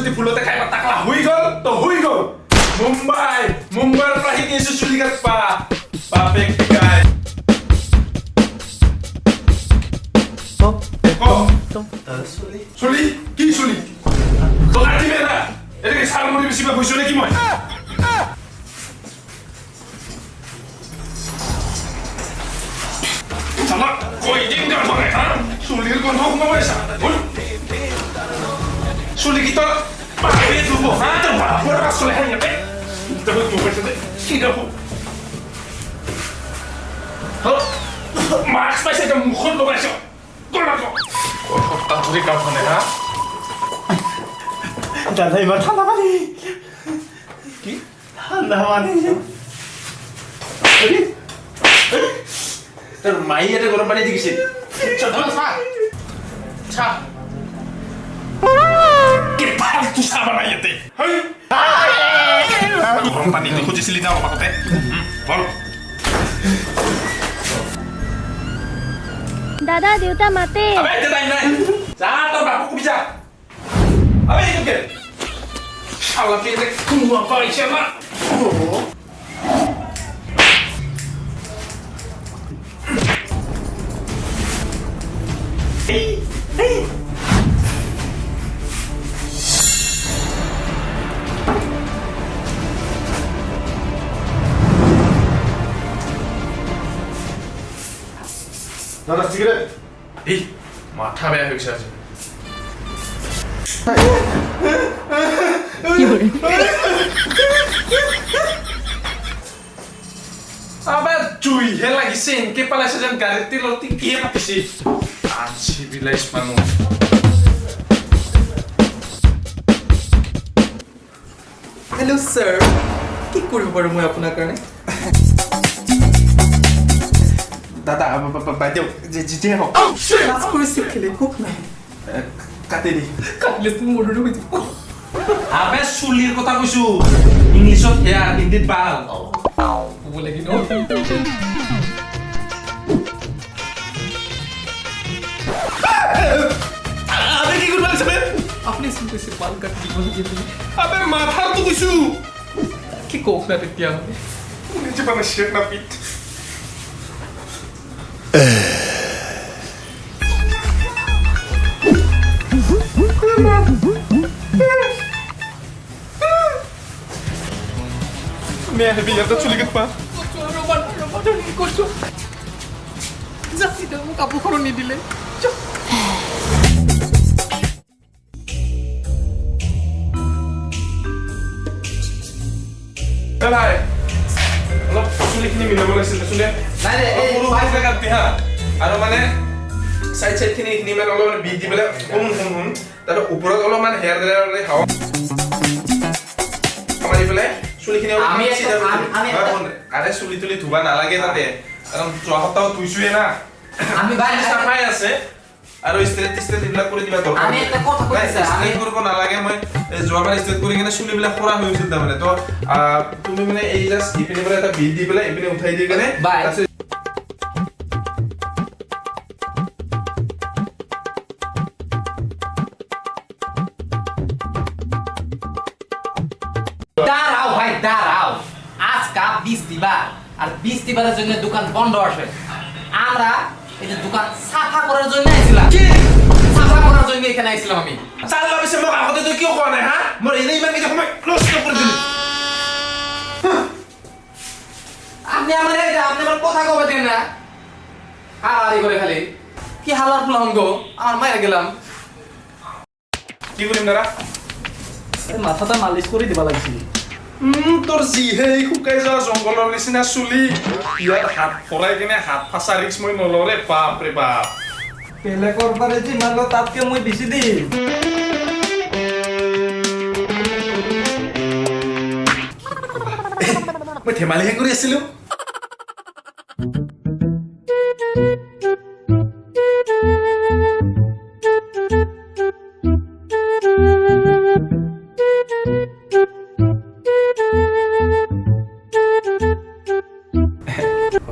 যদি ফুলতে খাই তাকলা হৈ গ'ল তো হৈ গ'ল মুম্বাইৰ পৰা শিকি আছো চুলি কাটবা বাপেক গাই চুলি কি চুলি তো কাটি মেলা এটাকে সাৰ মৰি বেছিবা গৈছো নেকি মই চালা কই দিন দে মই চুলিৰ গন্ধ সোমাইছা চুলি কি তোৰ বাপে ধুব হা তোৰ বাপৰ চুলি হাই নাপে তই মোবাইলতে কি দেখো মাস্ক পাইছে তো মুখত লগাইছ গলাটো কথা ধৰি কাপনে হা দাদা এবার ঠান্ডা পানি কি ঠান্ডা পানি তোর মাই এটা গরম পানি দিছে চল ছা কে ফালতু সাবা নাই এতে হাই গরম পানি তুই খুঁজেছিলি না আমাকে বল দাদা দেউতা মাতে আবে এটা টাইম নাই যা তোর বাপু কবি যা আবে এদিকে শালা তুই দেখ কুয়া পাইছে না দাদা সিগারেট এই মাথা বেয়া হয়েছে আজ আবার জুই হে লাগিছে এনকে পালাইছে যেন গাড়ীত তেলতি কি পাতিছে আনচিভিলাইজ মানুহ হেল্ল' ছাৰ কি কৰিব পাৰোঁ মই আপোনাৰ কাৰণে দাদা বাইদেউ যেতিয়াই হওক লাজ কৰিছিল খেলি কওক না কাটি দি কাটিলে তুমি মৰ্ডাৰ হৈ যাব আবে চুলিৰ কথা কৈছো ইংলিছত হেয়াৰ হিন্দীত বাল ক'ব লাগি ন আবে কি কৰিব লাগিছে আপুনি চোন কৈছে বাল কাটি দিব লাগে বুলি আবে মাথাৰটো কৈছো কি কওক না তেতিয়াহ'লে নিজে মানে শেট না পিট मैं है भी यार तो चुली कटपा জাতিটো মোক কাপোৰখন নিদিলে ভাই অলপ চুলিখিনি মিলাব লাগিছিল চুলি নাই ৰে এই সৰু ভাই কাটি হা আৰু মানে সাইড খিনি এইখিনি মানে অলপ মানে বিট দি পেলাই হুম তাৰ ওপৰত অলপ মানে হেয়াৰ ড্ৰায়াৰৰে হাৱা মাৰি পেলাই চুলিখিনি অলপ আৰে চুলি তুলি ধুবা নালাগে তাতে কাৰণ যোৱা সপ্তাহত ধুইছোৱে না আমি ভাই চাফাই আছে আৰু ষ্ট্ৰেট এইবিলাক কৰি দিবা দৰকাৰ আমি এটা কথা কৈছা আমি ষ্ট্ৰেট কৰিব নালাগে মই যোৱাবাৰ ষ্ট্ৰেট কৰি কিনে চুলিবিলাক খৰা হৈ গৈছিল তাৰমানে তো তুমি মানে এই জাষ্ট ইপিনে পৰা এটা বিট দি পেলাই ইপিনে উঠাই দি কিনে বাই। দাঁড়াও ভাই দাঁড়াও আজকা বৃষ্টিবার আর বৃষ্টিবারের জন্য দোকান বন্ধ আছে আমরা এই যে দোকান সাফা করার জন্য আইছিলাম কি সাফা করার জন্য এখানে আইছিলাম আমি চাল ভাবিছে মোক আগতে তই কিয় কোৱা নাই হা মোৰ এনেই ইমান কেইটা সময় নষ্ট কৰি দিলি আপনি আমাৰ কথা কবে দেন না হাৰাহাৰি কৰে খালি কি হালাৰ ফুলাম গো আমাৰ মায়েৰ গেলাম কি কৰিম দাদা মাথাটা মালিচ কৰি দিব লাগিছিল তোৰ যিহে শুকাই যোৱা জংঘলৰ নিচিনা চুলি ইয়াত হাত ভৰাই কিনে হাত ফাঁচা ৰিক্স মই নলওঁ ৰে বাপ ৰে বাপ বেলেগৰ পাৰে যিমান লওঁ তাতকে মই বেছি দিম মই ধেমালিহে কৰি আছিলো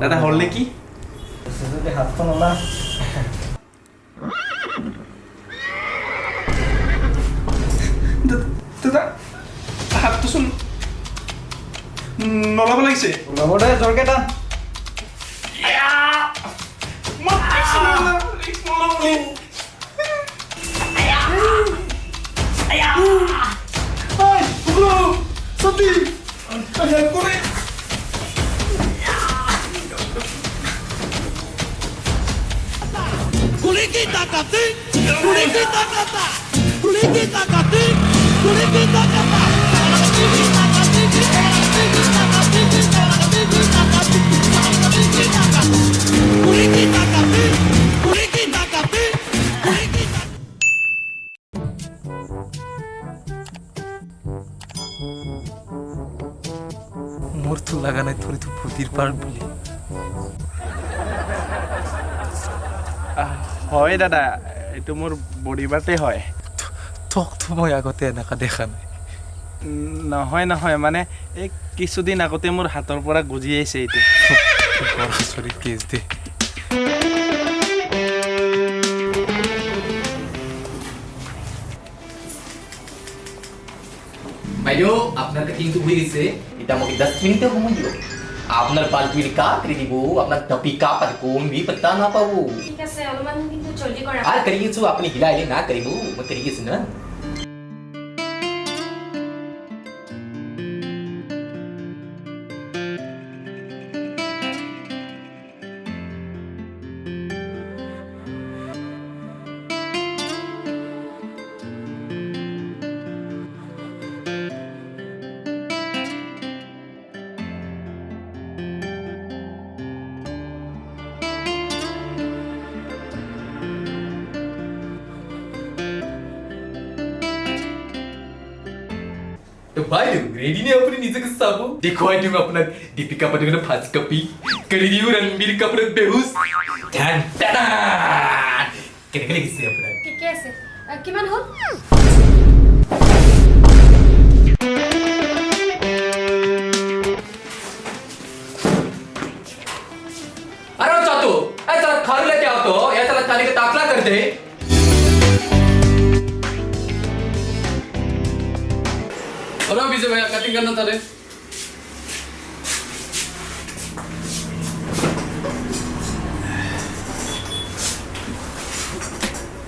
দাদা হ'ল নেকি যদি হাতখন ওলা নলাব লাগিছে ওলাব দে জোৰকে টান মই কৈছিলো না, ৰিস্ক নলওঁ বুলি। ঐ, উগলো, সতী, help কৰে। Kulikita katik, kulikita kata, kulikita katik, kulikita kata. Kulikita katik, kulikita katik, kulikita. মোৰ তো লাগা নাই থৰি তো ভূতিৰ পাৰ্ট বুলি হয় দাদা এইটো মোৰ বডি বাৰ্টে হয় তোক তো মই আগতে এনেকা দেখা নাই নহয় নহয় মানে এই কিছুদিন আগতে মোৰ হাতৰ পৰা গুজি আহিছে এইটো সৰি কেছ দে বাইদেউ আপনার কিন্তু হয়ে গেছে এটা আমাকে 10 মিনিটে সময় দিও আপনার বালতির কা করে দিব আপনার टपी का पर कौन भी पता ना पाबो ঠিক আছে অলপমান কিন্তু জলদি কৰা আর করিয়েছো আপনি হিলাইলে না করিবো मैं करिएस ना तो भाई रेडी ने अपनी नीचे के साबु देखो आई तुम अपना दीपिका पादुकोण फास्ट कॉपी कर दियो रणबीर कपूर बेहुश ध्यान टाटा केने किसे अपना ঠিকে আছে কিমান হ'ল अरे चातू ऐ चला खाली लेके आओ तो ये चला खाली का दाखला कर दे अरे विजय भैया कटिंग करना था रे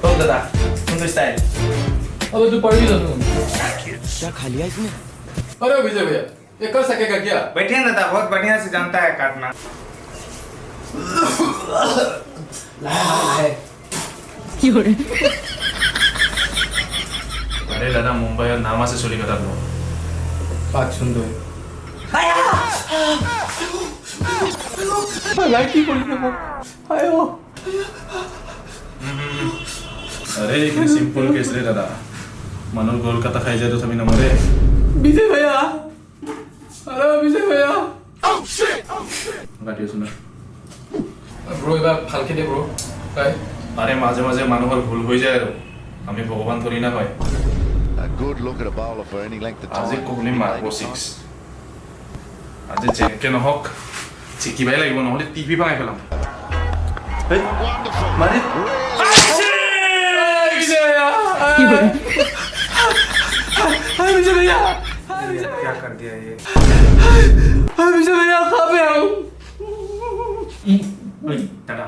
हो दादा सुंदर स्टाइल अबे तू पढ़ भी जा तू क्या खा लिया इसने? अरे विजय भैया ये कर सकेगा क्या बैठिए ना दादा बहुत बढ़िया से जानता है काटना अरे दादा मुंबई और नामा से चली कथा लो बात सुन दो अरे लेकिन सिंपल केस रे दादा मनोर गोल कथा खाई जाए तो सभी नमरे विजय भैया अरे विजय भैया गाड़ी सुना ব্রো এবার ফালকে দে ব্রো তাই আরে মাঝে মাঝে মানুহৰ ভুল হৈ যায় আৰু আমি ভগৱান ধৰি না পাই A good look at a bowler for any length of আজি time. কোহলি মাৰিব 6 আজি যেনকে নহওক জিকিবাই লাগিব নহ'লে টিভি ভাঙাই পেলাম Wonderful. মানে विजय भैया क्या कर दिया ये विजय भैया कहाँ पे आओ ঐ দাদা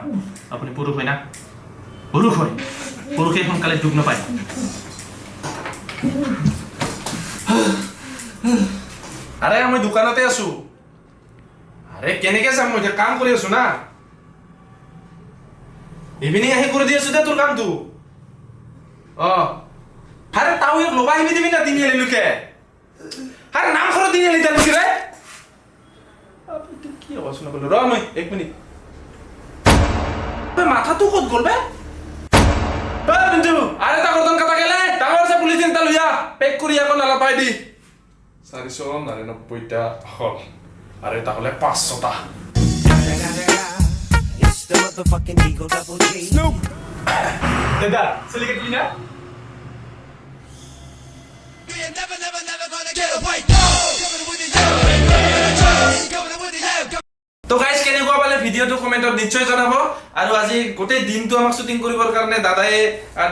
আপুনি পুৰুষ হয় না পুৰুষ হয় পুৰুষে সোনকালে ডুব নাপায় আৰে আমি দোকানতে আছো আৰে কেনেকে যাম মই কাম কৰি আছো না ইভিনিং আহি কৰি দি আছো দে তোৰ কামটো আরে তাও ইয়াক লবা আহিবি দিবি না তিনি এলিলুকে আরে নাম খৰ তিনি এলি তালুকে ৰে কি অবস্থা নকলো ৰ মই 1 মিনিট মাথাটো ক'ত গ'ল বে বিন্দু আরে তা গৰ্দন কাটা গেলে ডাঙৰ সে পুলিচ চিন্তা লইয়া পেক কৰি আকৌ নালা পাই দি 499টা হল আরে তাহলে 500টা It's the motherfucking Eagle Double G. Snoop. দাদা চলিকে কি না You're never, never, never gonna get away. No. Coming with it, yeah. Coming with it, yeah. তো গাইজ কেনেকুৱা পালে ভিডিঅ'টো কমেণ্টত নিশ্চয় জনাব আৰু আজি গোটেই দিনটো আমাক শ্বুটিং কৰিবৰ কাৰণে দাদাই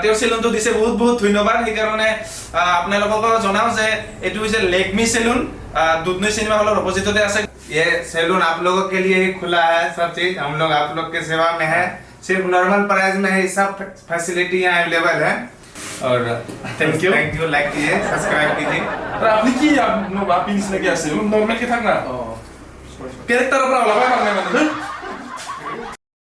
তেওঁৰ চেলুনটো দিছে বহুত বহুত ধন্যবাদ সেইকাৰণে আপোনালোকক জনাও যে এইটো হৈছে লেকমি চেলুন দুধনৈ চিনেমা হলৰ অপজিটতে আছে ये सैलून आप लोगों के लिए ही खुला है सब चीज हम लोग आप लोग के सेवा में है सिर्फ नॉर्मल प्राइस में ही सब फैसिलिटी यहाँ अवेलेबल है और Thank you. लाइक कीजिए सब्सक्राइब कीजिए আৰু আপুনি কি আপনি নিচিনাকে আছে নৰ্মেলকে থাক না কেৰেক্টাৰৰ পৰা ওলাবই পাৰা নাই মানে